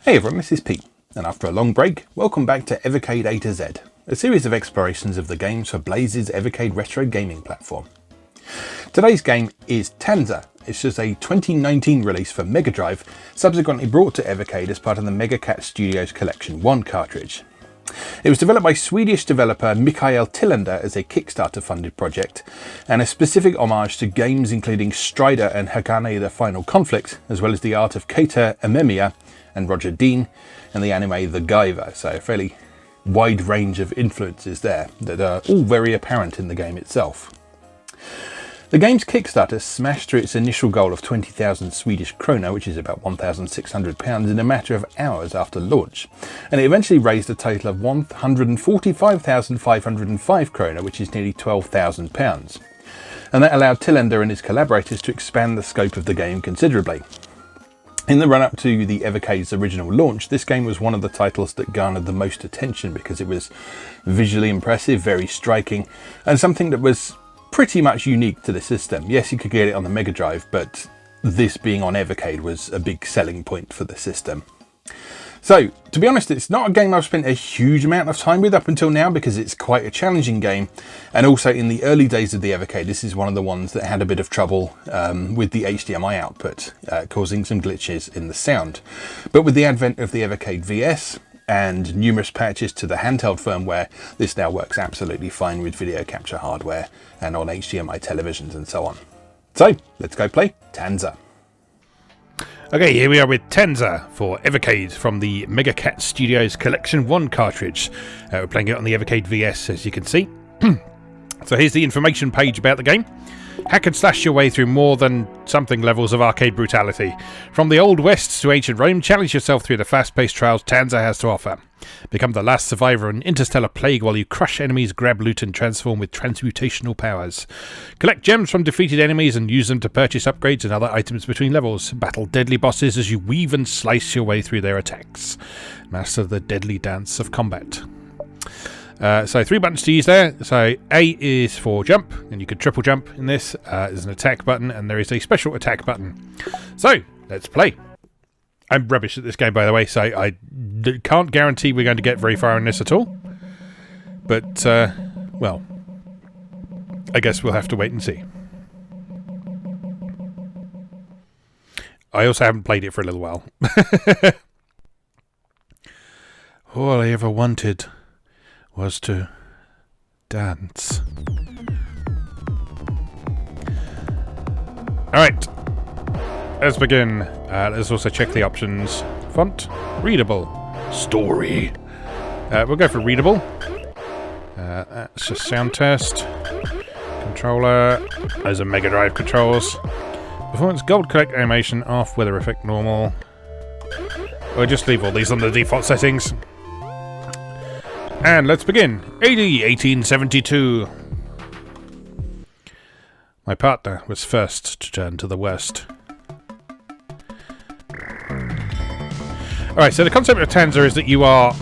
Hey everyone, this is Pete, and after a long break, welcome back to Evercade A to Z, a series of explorations of the games for Blaze's Evercade retro gaming platform. Today's game is Tanzer. It's just a 2019 release for Mega Drive, subsequently brought to Evercade as part of the Megacat Studios Collection 1 cartridge. It was developed by Swedish developer Mikael Tillander as a Kickstarter-funded project, and a specific homage to games including Strider and Hakane the Final Conflict, as well as the art of Keita Amemiya and Roger Dean, and the anime The Guyver, so a fairly wide range of influences there that are all very apparent in the game itself. The game's Kickstarter smashed through its initial goal of 20,000 Swedish krona, which is about £1,600, in a matter of hours after launch, and it eventually raised a total of 145,505 krona, which is nearly £12,000, and that allowed Tillander and his collaborators to expand the scope of the game considerably. In the run-up to the Evercade's original launch, this game was one of the titles that garnered the most attention because it was visually impressive, very striking, and something that was pretty much unique to the system. Yes, you could get it on the Mega Drive, but this being on Evercade was a big selling point for the system. So, to be honest, it's not a game I've spent a huge amount of time with up until now because it's quite a challenging game, and also in the early days of the Evercade, this is one of the ones that had a bit of trouble with the HDMI output, causing some glitches in the sound. But with the advent of the Evercade VS and numerous patches to the handheld firmware, this now works absolutely fine with video capture hardware and on HDMI televisions and so on. So, let's go play Tanzer. Okay, here we are with Tanzer for Evercade from the Megacat Studios Collection 1 cartridge. We're playing it on the Evercade VS, as you can see. So here's the information page about the game. Hack and slash your way through more than something levels of arcade brutality. From the Old West to ancient Rome, challenge yourself through the fast-paced trials Tanzer has to offer. Become the last survivor of an interstellar plague while you crush enemies, grab loot and transform with transmutational powers. Collect gems from defeated enemies and use them to purchase upgrades and other items between levels. Battle deadly bosses as you weave and slice your way through their attacks. Master the deadly dance of combat. So 3 buttons to use there. So A is for jump, and you can triple jump in this. There's an attack button, and there is a special attack button. So let's play. I'm rubbish at this game, by the way, so I can't guarantee we're going to get very far in this at all. But, well, I guess we'll have to wait and see. I also haven't played it for a little while. All I ever wanted was to dance. Alright, let's begin. Let's also check the options. Font, readable, story. We'll go for readable. That's just sound test. Controller, those are Mega Drive controls. Performance, gold collect animation off, weather effect normal. We'll just leave all these on the default settings. And let's begin. AD 1872. My partner was first to turn to the West. Alright, so the concept of Tanzer is that you are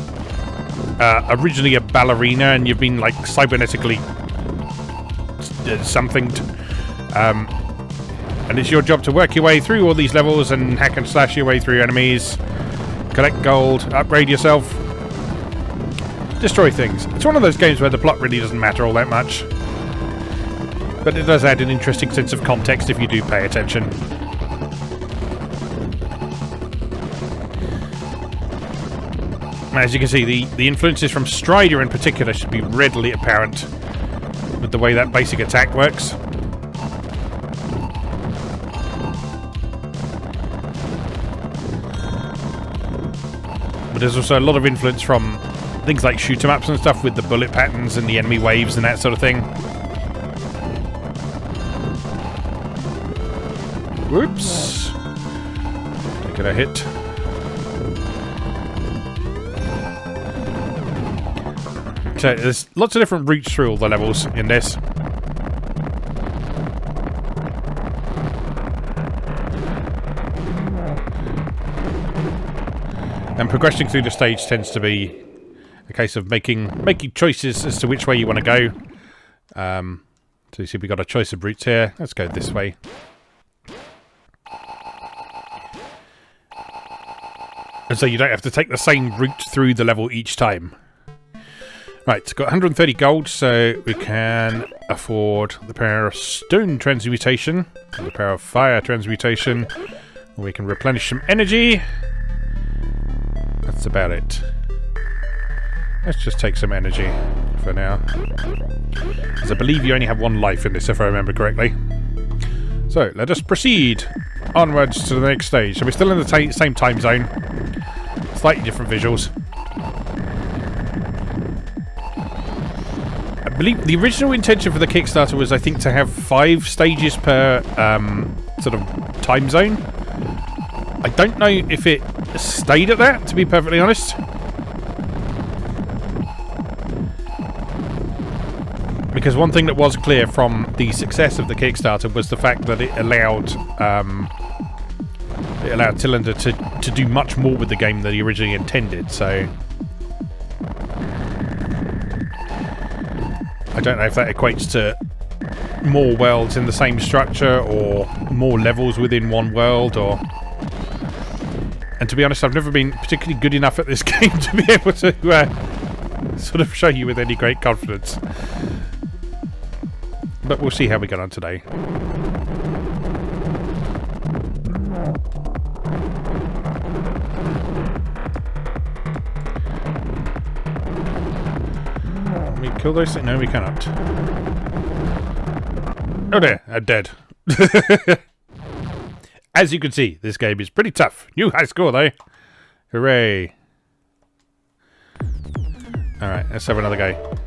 originally a ballerina and you've been like cybernetically something. And it's your job to work your way through all these levels and hack and slash your way through enemies, collect gold, upgrade yourself, destroy things. It's one of those games where the plot really doesn't matter all that much, but it does add an interesting sense of context if you do pay attention. As you can see, the influences from Strider in particular should be readily apparent with the way that basic attack works. But there's also a lot of influence from things like shoot-em-ups and stuff with the bullet patterns and the enemy waves and that sort of thing. Whoops. Taking a hit. So there's lots of different routes through all the levels in this. And progressing through the stage tends to be a case of making choices as to which way you want to go. So you see we've got a choice of routes here. Let's go this way. And so you don't have to take the same route through the level each time. Right, it's got 130 gold, so we can afford the power of stone transmutation, and the power of fire transmutation. We can replenish some energy. That's about it. Let's just take some energy for now. Because I believe you only have one life in this, if I remember correctly. So, let us proceed onwards to the next stage. So we're still in the same time zone. Slightly different visuals. I believe the original intention for the Kickstarter was, I think, to have 5 stages per sort of time zone. I don't know if it stayed at that, to be perfectly honest. Because one thing that was clear from the success of the Kickstarter was the fact that it allowed Tillander to do much more with the game than he originally intended, so I don't know if that equates to more worlds in the same structure or more levels within one world, or... And to be honest, I've never been particularly good enough at this game to be able to sort of show you with any great confidence. But we'll see how we get on today. Can we kill those things? No, we cannot. Oh dear, I'm dead. As you can see, this game is pretty tough. New high score though. Hooray. Alright, let's have another go.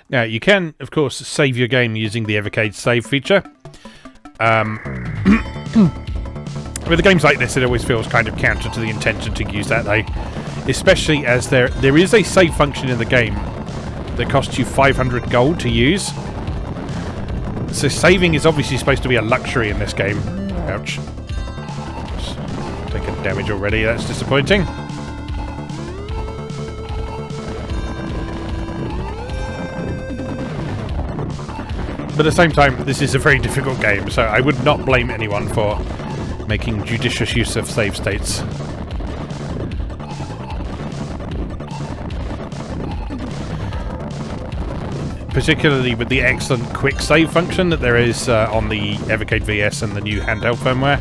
Now, you can, of course, save your game using the Evercade save feature. With games like this, it always feels kind of counter to the intention to use that, though. Especially as there is a save function in the game that costs you 500 gold to use. So saving is obviously supposed to be a luxury in this game. Ouch. Taking damage already, that's disappointing. But at the same time, this is a very difficult game, so I would not blame anyone for making judicious use of save states. Particularly with the excellent quick save function that there is on the Evercade VS and the new handheld firmware.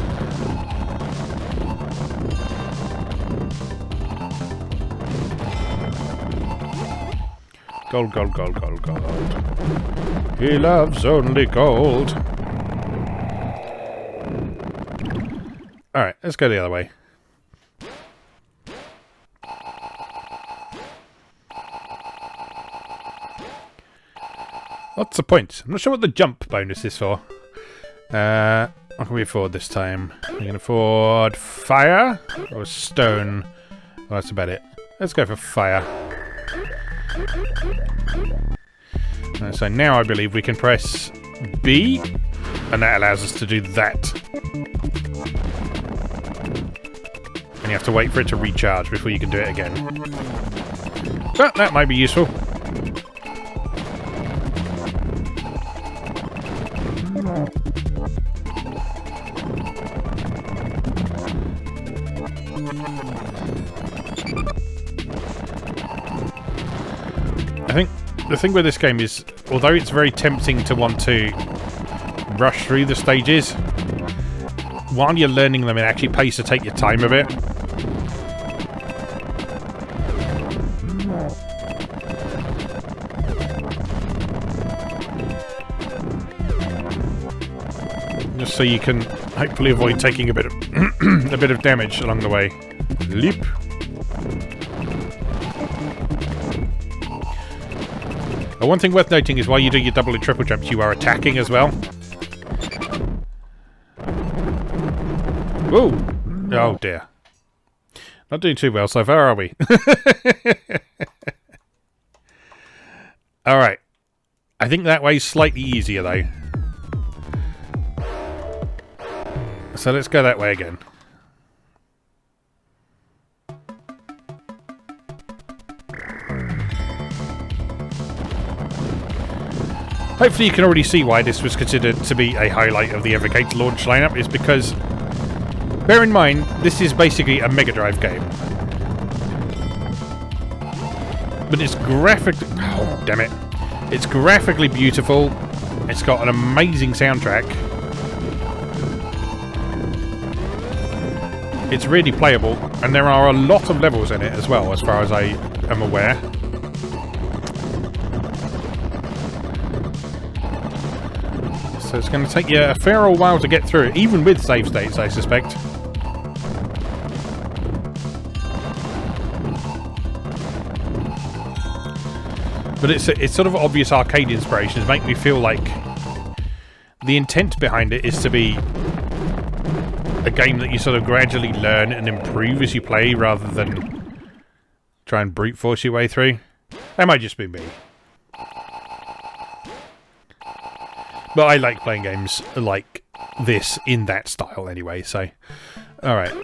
Gold, gold, gold, gold, gold. He loves only gold. Alright, let's go the other way. Lots of points. I'm not sure what the jump bonus is for. What can we afford this time? We can afford fire or stone. Well, that's about it. Let's go for fire. So now I believe we can press B, and that allows us to do that. And you have to wait for it to recharge before you can do it again. But that might be useful. I think the thing with this game is, although it's very tempting to want to rush through the stages, while you're learning them, it actually pays to take your time a bit. Just so you can hopefully avoid taking a bit of a bit of damage along the way. Leap. One thing worth noting is while you do your double and triple jumps, you are attacking as well. Whoa! Oh dear. Not doing too well so far, are we? Alright. I think that way's slightly easier though. So let's go that way again. Hopefully you can already see why this was considered to be a highlight of the Evercade launch lineup, is because Bear in mind, this is basically a Mega Drive game. But it's graphically... Oh, damn it. It's graphically beautiful. It's got an amazing soundtrack. It's really playable. And there are a lot of levels in it as well, as far as I am aware. So it's going to take you a fair old while to get through it, even with save states, I suspect. But it's sort of obvious arcade inspirations make me feel like the intent behind it is to be a game that you sort of gradually learn and improve as you play, rather than try and brute force your way through. That might just be me. But I like playing games like this in that style anyway, so... Alright,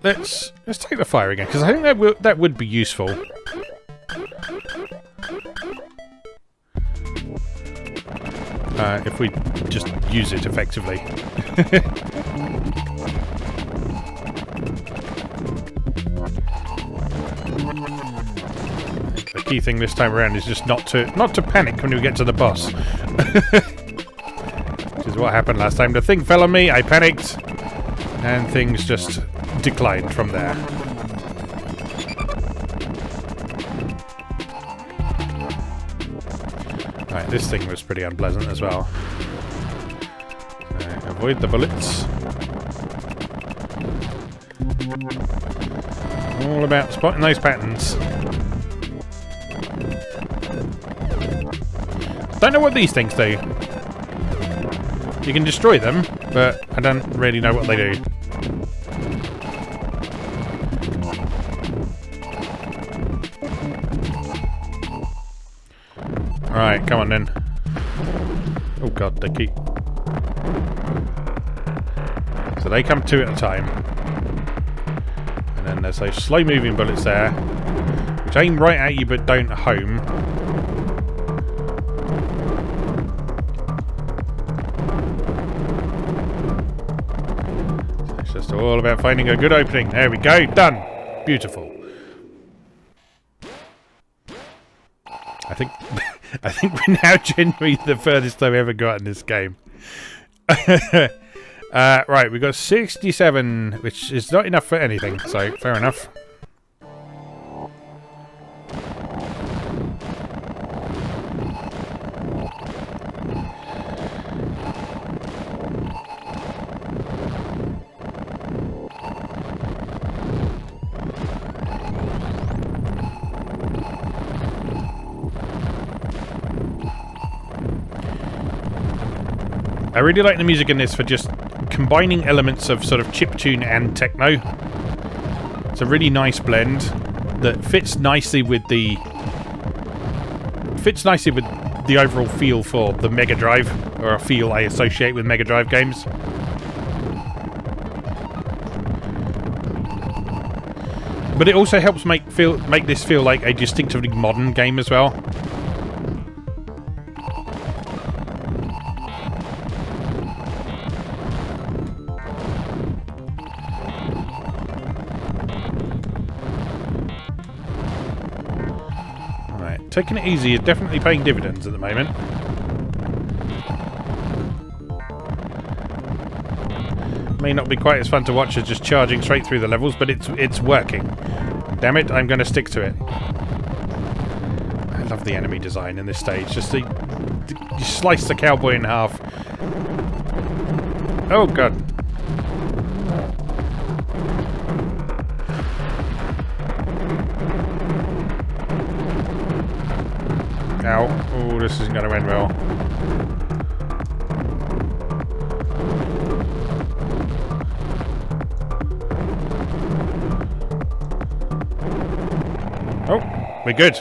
let's take the fire again, because I think that would be useful. If we just use it effectively. The key thing this time around is just not to panic when we get to the boss. Which is what happened last time. The thing fell on me, I panicked, and things just declined from there. Right, this thing was pretty unpleasant as well. Avoid the bullets. All about spotting those patterns. Don't know what these things do. You can destroy them, but I don't really know what they do. Alright, come on then. Oh god, they keep... So they come two at a time. And then there's those slow moving bullets there, which aim right at you but don't home. So it's just all about finding a good opening. There we go, done! Beautiful. I think we're now genuinely the furthest I've ever got in this game. Right, we've got 67, which is not enough for anything, so fair enough. I really like the music in this for just combining elements of sort of chiptune and techno. It's a really nice blend that fits nicely with the overall feel for the Mega Drive, or a feel I associate with Mega Drive games. But it also helps make this feel like a distinctively modern game as well. Taking it easy is definitely paying dividends at the moment. May not be quite as fun to watch as just charging straight through the levels, but it's working. Damn it, I'm going to stick to it. I love the enemy design in this stage. Just you slice the cowboy in half. Oh god. Ow. Oh, this isn't going to end well. Oh, we're good.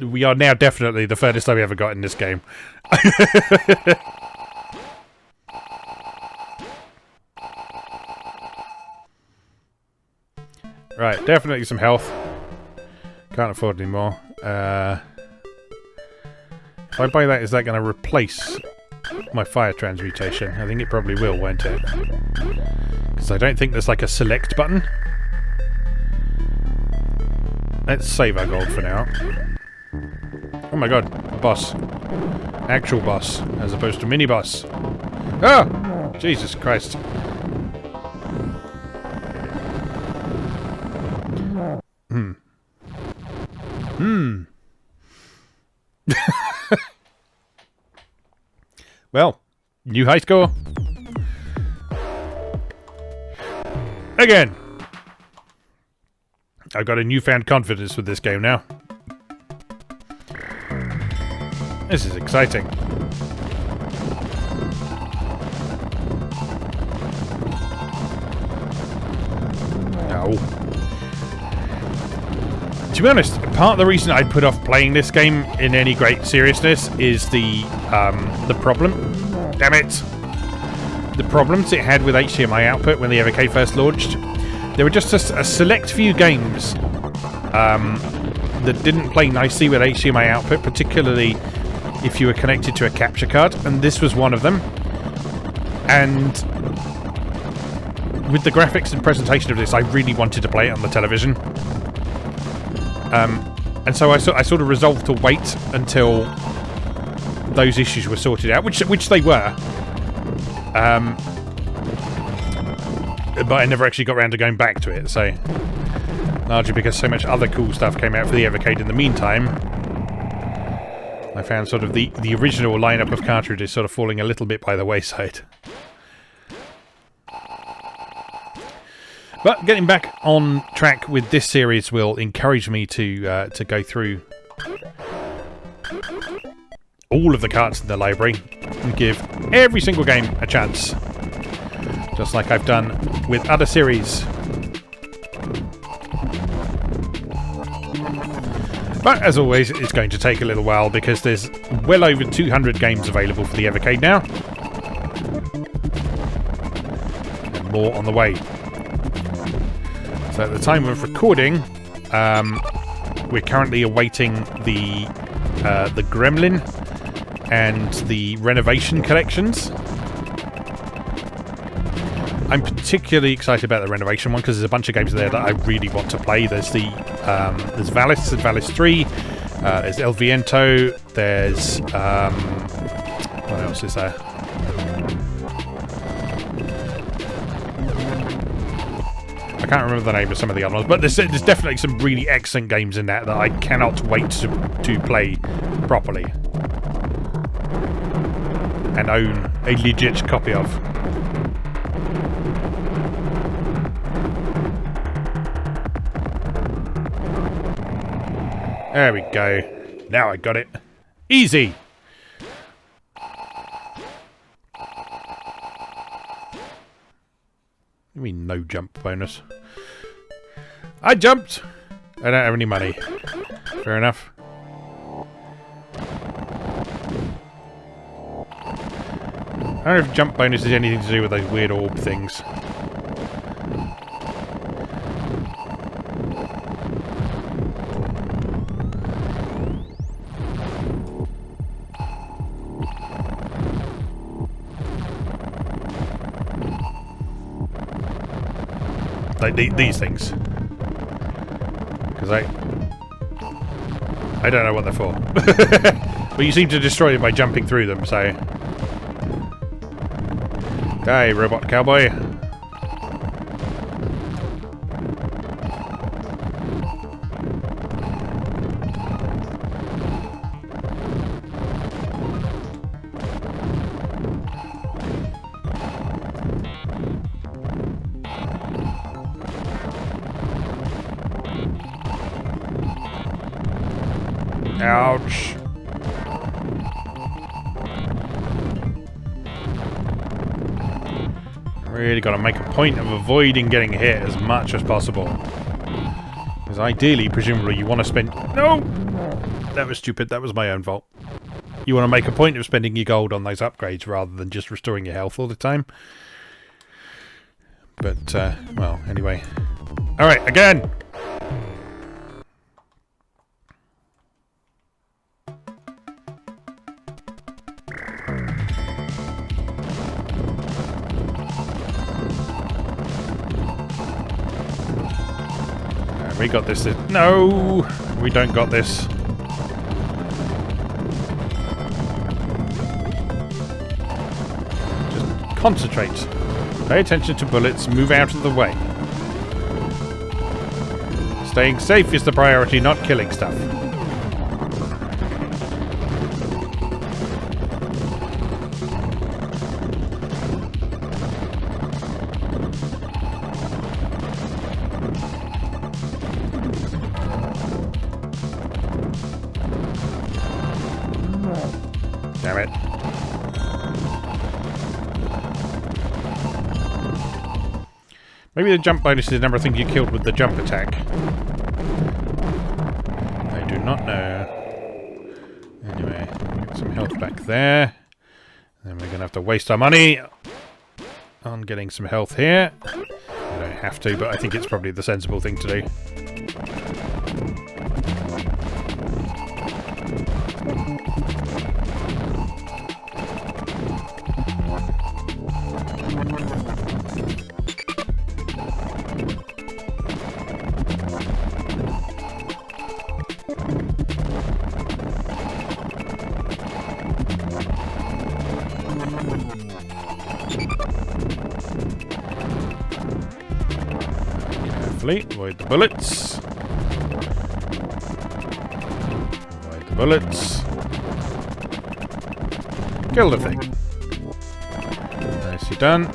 We are now definitely the furthest I've ever got in this game. Right, definitely some health. Can't afford any more. If I buy that, is that going to replace my fire transmutation? I think it probably will, won't it? Because I don't think there's like a select button. Let's save our gold for now. Oh my god, a boss. Actual boss, as opposed to mini boss. Oh! Jesus Christ. Well, new high score. Again. I've got a newfound confidence with this game now. This is exciting. Oh. To be honest, part of the reason I put off playing this game in any great seriousness is the problem. Damn it! The problems it had with HDMI output when the Evercade first launched. There were just a select few games that didn't play nicely with HDMI output, particularly if you were connected to a capture card, and this was one of them. And with the graphics and presentation of this, I really wanted to play it on the television. And so I sort of resolved to wait until those issues were sorted out, which they were. But I never actually got around to going back to it, so largely because so much other cool stuff came out for the Evercade in the meantime, I found sort of the original lineup of cartridges sort of falling a little bit by the wayside. But getting back on track with this series will encourage me to go through all of the carts in the library and give every single game a chance, just like I've done with other series. But as always, it's going to take a little while because there's well over 200 games available for the Evercade now, and more on the way. So at the time of recording, we're currently awaiting the Gremlin and the Renovation collections. I'm particularly excited about the Renovation one because there's a bunch of games there that I really want to play. There's there's Valis and Valis 3, there's El Viento, there's what else is there? I can't remember the name of some of the other ones, but there's definitely some really excellent games in that I cannot wait to play properly and own a legit copy of. There we go. Now I got it. Easy! You mean no jump bonus? I jumped! I don't have any money. Fair enough. I don't know if jump bonus has anything to do with those weird orb things. Like these things. Because I don't know what they're for. But you seem to destroy them by jumping through them, so... Die, robot cowboy. Ouch. Really got to make a point of avoiding getting hit as much as possible. Because ideally, presumably, you want to spend... No! That was stupid. That was my own fault. You want to make a point of spending your gold on those upgrades rather than just restoring your health all the time. But, well, anyway. Alright, again! Right, we got this. No! We don't got this. Just concentrate. Pay attention to bullets. Move out of the way. Staying safe is the priority, not killing stuff. Damn it. Maybe the jump bonus is the number of things you killed with the jump attack. I do not know. Anyway, get some health back there. Then we're going to have to waste our money on getting some health here. I don't have to, but I think it's probably the sensible thing to do. Avoid the bullets. Avoid the bullets. Kill the thing. Nicely done.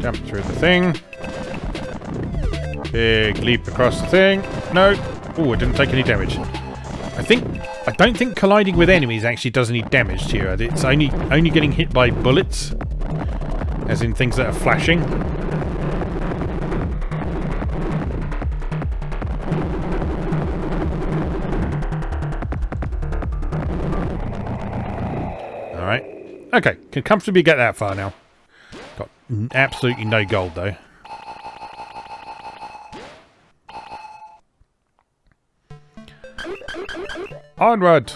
Jump through the thing. Big leap across the thing. No. Oh, it didn't take any damage. I don't think colliding with enemies actually does any damage to you. It's only getting hit by bullets, as in things that are flashing. Okay, can comfortably get that far now. Got absolutely no gold though. Onward!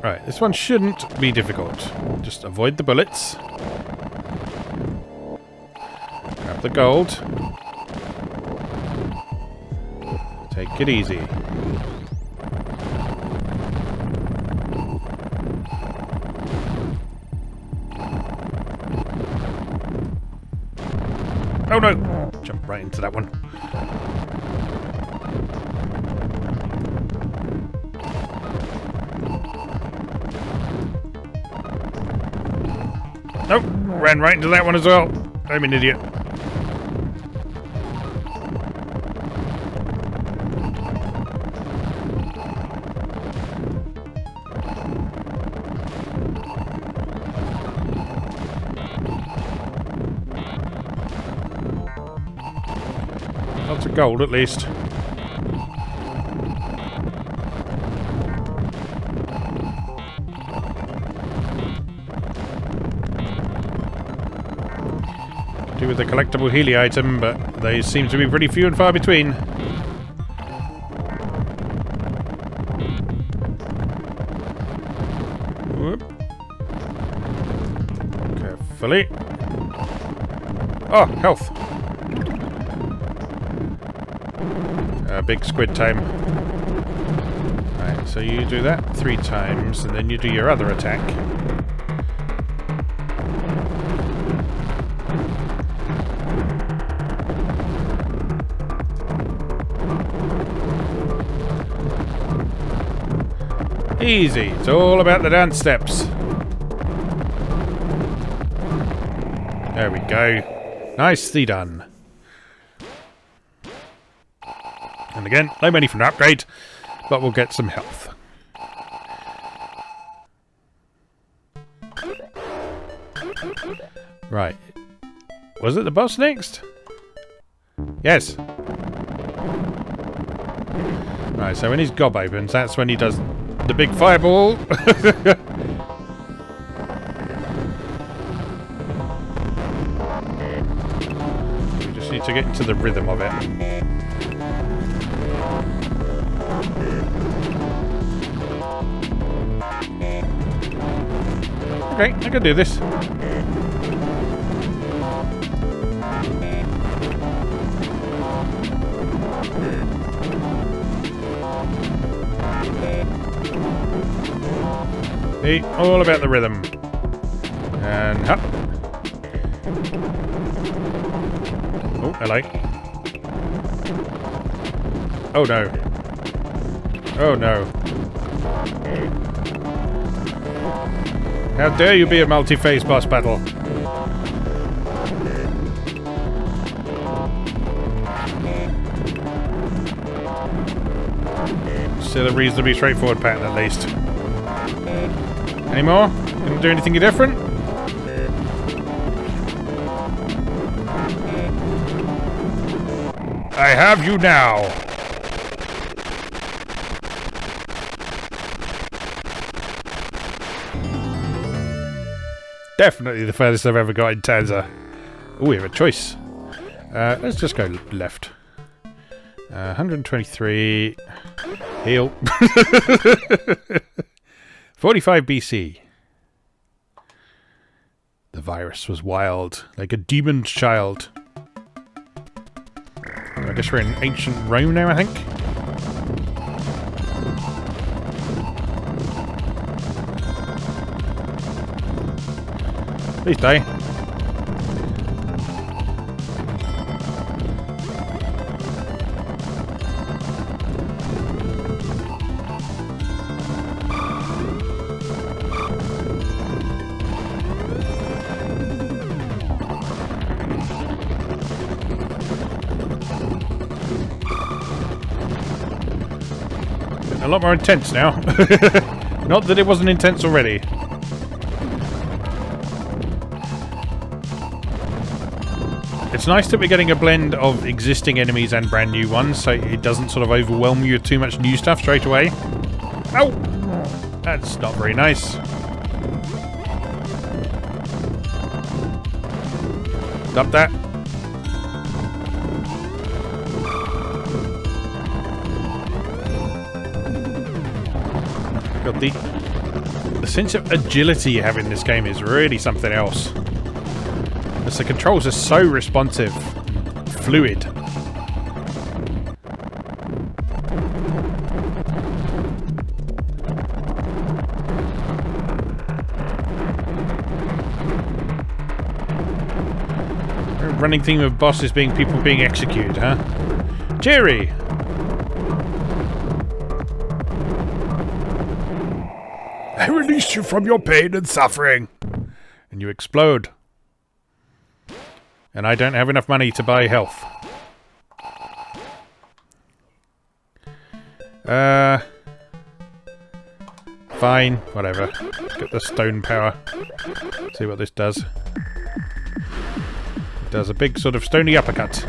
Right, this one shouldn't be difficult. Just avoid the bullets. Grab the gold. Take it easy. Oh no! Jump right into that one. Nope! Ran right into that one as well. I'm an idiot. Lots of gold, at least. Could do with a collectible Healy item, but they seem to be pretty few and far between. Whoop. Carefully. Oh, health. Big squid time. Right, so you do that 3 times, and then you do your other attack. Easy. It's all about the dance steps. There we go. Nicely done. And again, no money for an upgrade, but we'll get some health. Right. Was it the boss next? Yes. Right, so when his gob opens, that's when he does the big fireball. We just need to get into the rhythm of it. Okay, I can do this. See, all about the rhythm. And up. Oh, hello. Oh no. Oh no. How dare you be a multi-phase boss battle? Still a reasonably straightforward pattern at least. Any more? Gonna do anything different? I have you now! Definitely the furthest I've ever got in Tanzer. Oh, we have a choice. Let's just go left. 123. Heal. 45 BC. The virus was wild, like a demon child. I guess we're in ancient Rome now, I think. Please die. A lot more intense now. Not that it wasn't intense already. It's nice that we're getting a blend of existing enemies and brand new ones, so it doesn't sort of overwhelm you with too much new stuff straight away. Ow! That's not very nice. Stop that. God, the sense of agility you have in this game is really something else. Because the controls are so responsive, fluid. A running theme of bosses being people being executed, huh? Jerry! I release you from your pain and suffering. And you explode. And I don't have enough money to buy health. Fine, whatever. Get the stone power. See what this does. It does a big sort of stony uppercut.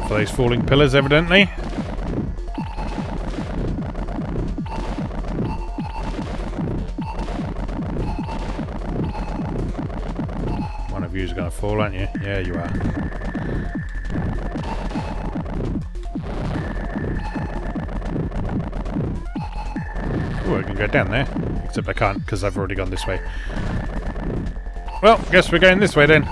Those falling pillars, evidently. One of you's going to fall, aren't you? Yeah, you are. Oh, I can go down there. Except I can't, because I've already gone this way. Well, guess we're going this way then.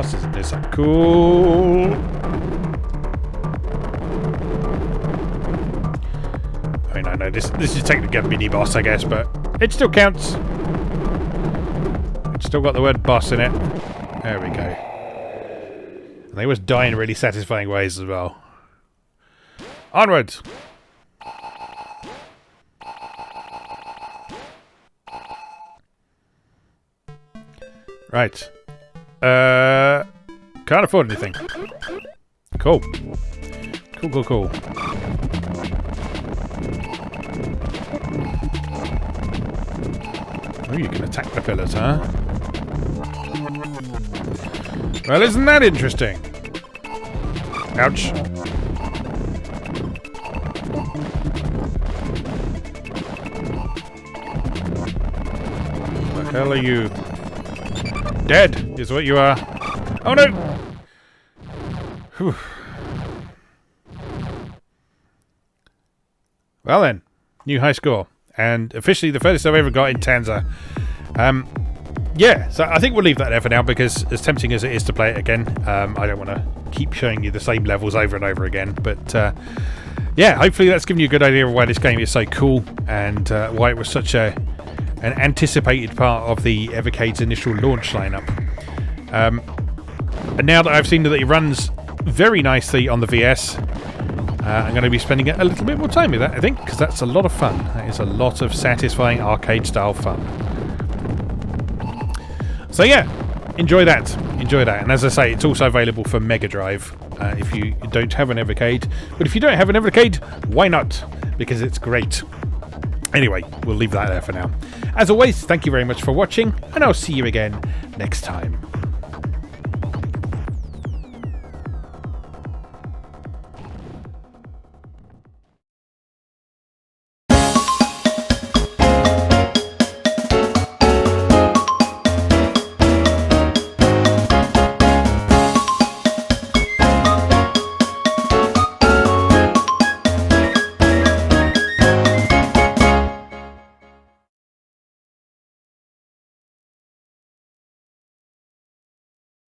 Isn't this so cool? I mean, I know this is technically a mini boss, I guess, but it still counts. It's still got the word boss in it. There we go. And they always die in really satisfying ways as well. Onwards! Right. Can't afford anything. Cool. Cool. Oh, you can attack the pillars, huh? Well, isn't that interesting? Ouch. What the hell are you? Dead is what you are. Oh no! Whew. Well then, new high score. And officially the furthest I've ever got in Tanzer. Yeah, so I think we'll leave that there for now, because as tempting as it is to play it again, I don't want to keep showing you the same levels over and over again. But yeah, hopefully that's given you a good idea of why this game is so cool, and why it was such an anticipated part of the Evercade's initial launch lineup. And now that I've seen that it runs very nicely on the VS, I'm going to be spending a little bit more time with that, I think, because that's a lot of fun. That is a lot of satisfying arcade-style fun. So yeah, enjoy that. Enjoy that. And as I say, it's also available for Mega Drive if you don't have an Evercade. But if you don't have an Evercade, why not? Because it's great. Anyway, we'll leave that there for now. As always, thank you very much for watching, and I'll see you again next time.